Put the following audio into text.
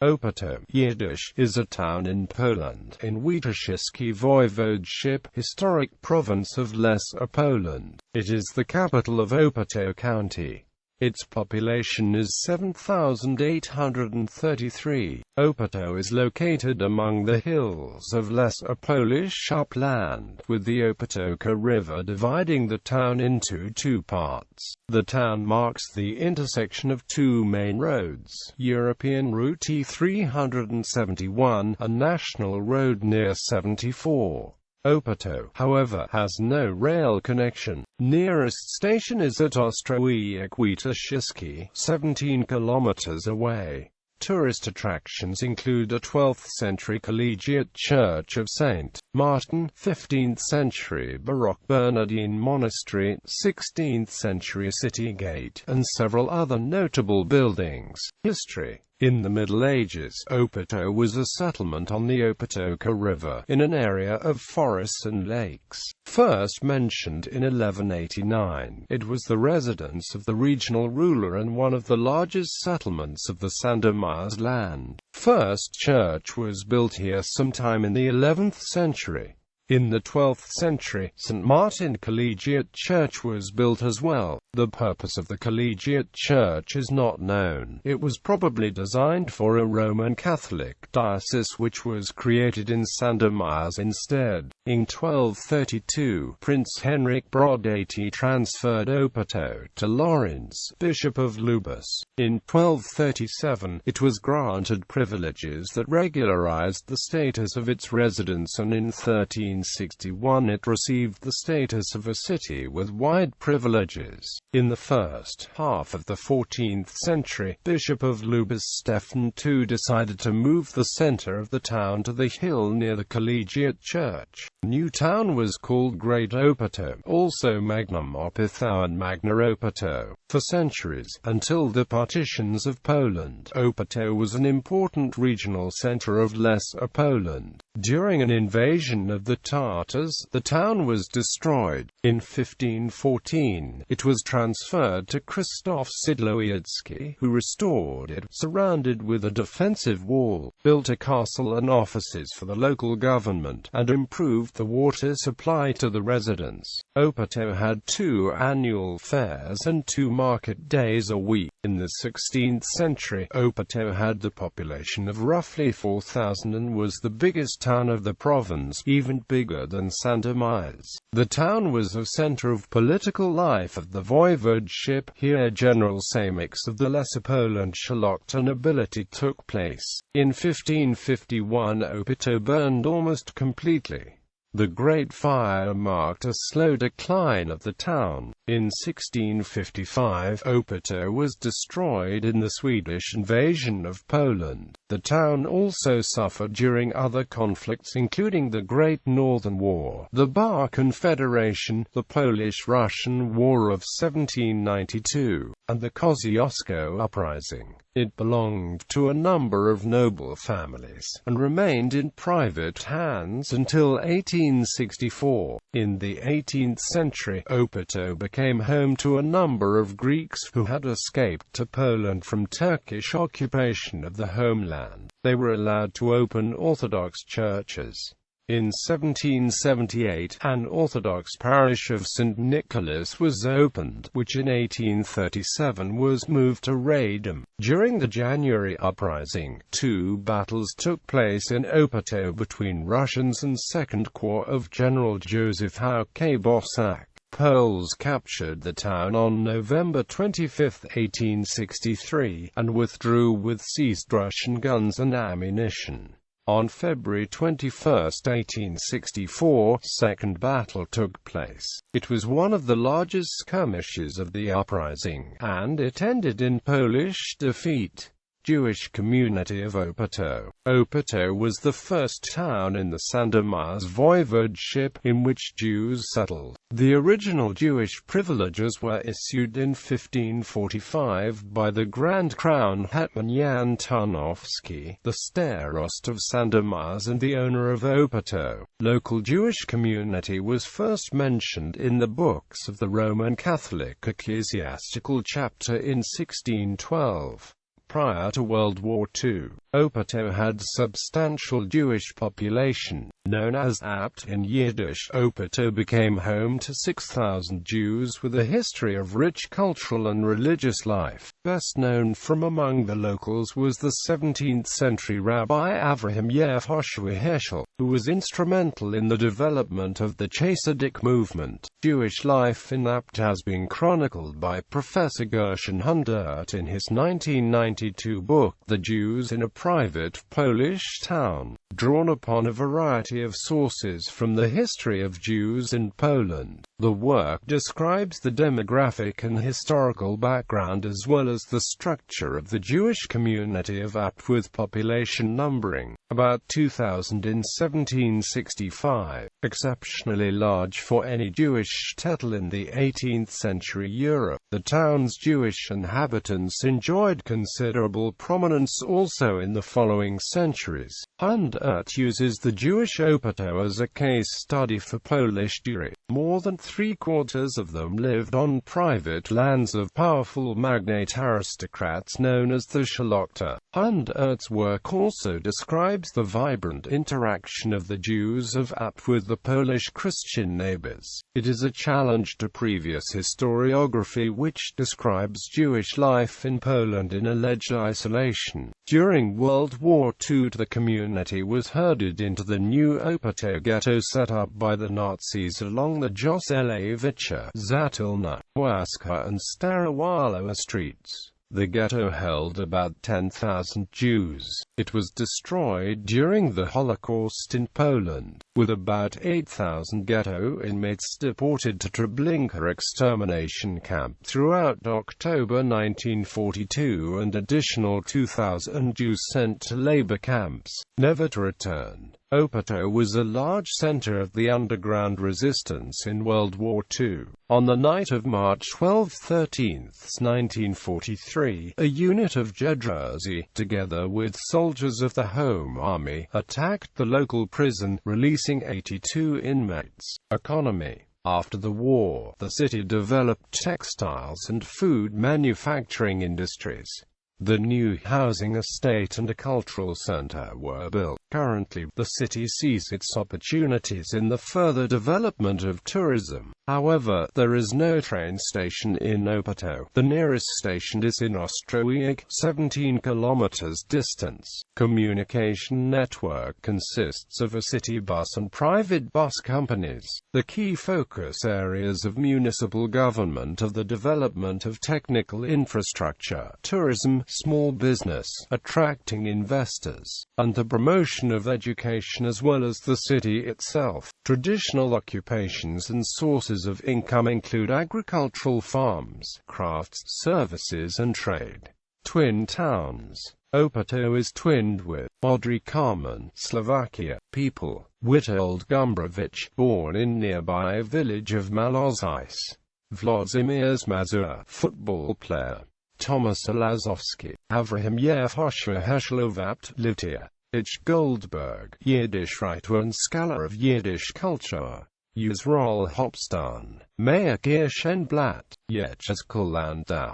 Opatów, Yiddish, is a town in Poland, in Świętokrzyskie Voivodeship, historic province of Lesser Poland. It is the capital of Opatów County. Its population is 7,833. Opatów is located among the hills of Lesser Polish Upland, with the Opatówka River dividing the town into two parts. The town marks the intersection of two main roads, European Route E371 and National Road near 74. Opatów, however, has no rail connection. Nearest station is at Świętokrzyskie, 17 kilometers away. Tourist attractions include a 12th-century Collegiate Church of St. Martin, 15th-century Baroque Bernardine Monastery, 16th-century City Gate, and several other notable buildings. History. In the Middle Ages, Opatów was a settlement on the Opatówka River, in an area of forests and lakes. First mentioned in 1189, it was the residence of the regional ruler and one of the largest settlements of the Sandomierz land. First church was built here sometime in the 11th century. In the 12th century, St. Martin Collegiate Church was built as well. The purpose of the Collegiate Church is not known. It was probably designed for a Roman Catholic diocese which was created in Sandomierz instead. In 1232, Prince Henryk Brodaty transferred Opatów to Lawrence, Bishop of Lubus. In 1237, it was granted privileges that regularized the status of its residents, and in 1361 it received the status of a city with wide privileges. In the first half of the 14th century, Bishop of Lubus Stefan II decided to move the center of the town to the hill near the Collegiate Church. The new town was called Great Opatów, also Magnum Opatów and Magna Opatów. For centuries, until the partitions of Poland, Opatów was an important regional center of Lesser Poland. During an invasion of the Tatars, the town was destroyed. In 1514, it was transferred to Krzysztof Siedlowicki, who restored it, surrounded with a defensive wall, built a castle and offices for the local government, and improved the water supply to the residents. Opatów had 2 annual fairs and 2 market days a week. In the 16th century, Opatów had the population of roughly 4,000 and was the biggest town of the province, even bigger than Sandomierz. The town was a center of political life of the voivodeship. Here general samics of the Lesser Poland Szlachta nobility took place. In 1551 Opatów burned almost completely. The Great Fire marked a slow decline of the town. In 1655, Opatów was destroyed in the Swedish invasion of Poland. The town also suffered during other conflicts including the Great Northern War, the Bar Confederation, the Polish-Russian War of 1792, and the Kosciuszko Uprising. It belonged to a number of noble families, and remained in private hands until 1864. In the 18th century, Opatów became home to a number of Greeks who had escaped to Poland from Turkish occupation of the homeland. They were allowed to open Orthodox churches. In 1778, an Orthodox parish of St. Nicholas was opened, which in 1837 was moved to Radom. During the January uprising, 2 battles took place in Opatów between Russians and Second Corps of General Joseph Bosak. Poles captured the town on November 25, 1863, and withdrew with seized Russian guns and ammunition. On February 21, 1864, second battle took place. It was one of the largest skirmishes of the uprising, and it ended in Polish defeat. Jewish community of Opatów. Opatów was the first town in the Sandomierz voivodeship in which Jews settled. The original Jewish privileges were issued in 1545 by the Grand Crown Hetman Jan Tarnowski, the starost of Sandomierz and the owner of Opatów. Local Jewish community was first mentioned in the books of the Roman Catholic Ecclesiastical Chapter in 1612. Prior to World War II, Opatów had substantial Jewish population. Known as Apt in Yiddish, Opatów became home to 6,000 Jews with a history of rich cultural and religious life. Best known from among the locals was the 17th-century Rabbi Avraham Yehoshua Heschel, who was instrumental in the development of the Chassidic movement. Jewish life in Apt has been chronicled by Professor Gershon Hundert in his 1992 book, The Jews in a Private Polish Town, drawn upon a variety of sources from the history of Jews in Poland. The work describes the demographic and historical background as well as the structure of the Jewish community of Apt, with population numbering about 2,000 in 1765, exceptionally large for any Jewish shtetl in the 18th century Europe. The town's Jewish inhabitants enjoyed considerable prominence also in the following centuries. Hundert uses the Jewish Opatów as a case study for Polish Jewry. More than three-quarters of them lived on private lands of powerful magnate aristocrats known as the Szlachta. Hundert's work also describes the vibrant interaction of the Jews of Apt with the Polish Christian neighbors. It is a challenge to previous historiography which describes Jewish life in Poland in alleged isolation. During World War II, the community was herded into the new Opatów ghetto set up by the Nazis along the Joselewicze, Zatylna, Łaska and Starowialowa streets. The ghetto held about 10,000 Jews. It was destroyed during the Holocaust in Poland, with about 8,000 ghetto inmates deported to Treblinka extermination camp throughout October 1942 and additional 2,000 Jews sent to labor camps, never to return. Opatów was a large center of the underground resistance in World War II. On the night of March 12-13, 1943, a unit of Jerzy, together with soldiers of the Home Army, attacked the local prison, releasing 82 inmates. Economy. After the war, the city developed textiles and food manufacturing industries. The new housing estate and a cultural center were built. Currently, the city sees its opportunities in the further development of tourism. However, there is no train station in Opatów. The nearest station is in Ostrowiec, 17 kilometers distance. Communication network consists of a city bus and private bus companies. The key focus areas of municipal government are the development of technical infrastructure, tourism, small business, attracting investors, and the promotion of education as well as the city itself. Traditional occupations and sources of income include agricultural farms, crafts, services and trade. Twin towns. Opatów is twinned with Modry Kamen, Slovakia. People. Witold Gombrowicz, born in nearby village of Malozice. Włodzimierz Mazur, football player. Thomas Lazowski, Avraham Yehoshua Heschel of Apt, Litia. Ich Goldberg, Yiddish writer and scholar of Yiddish culture. Yisrael Hopstan, Meir Kirschenblatt, Yechezkel Landau.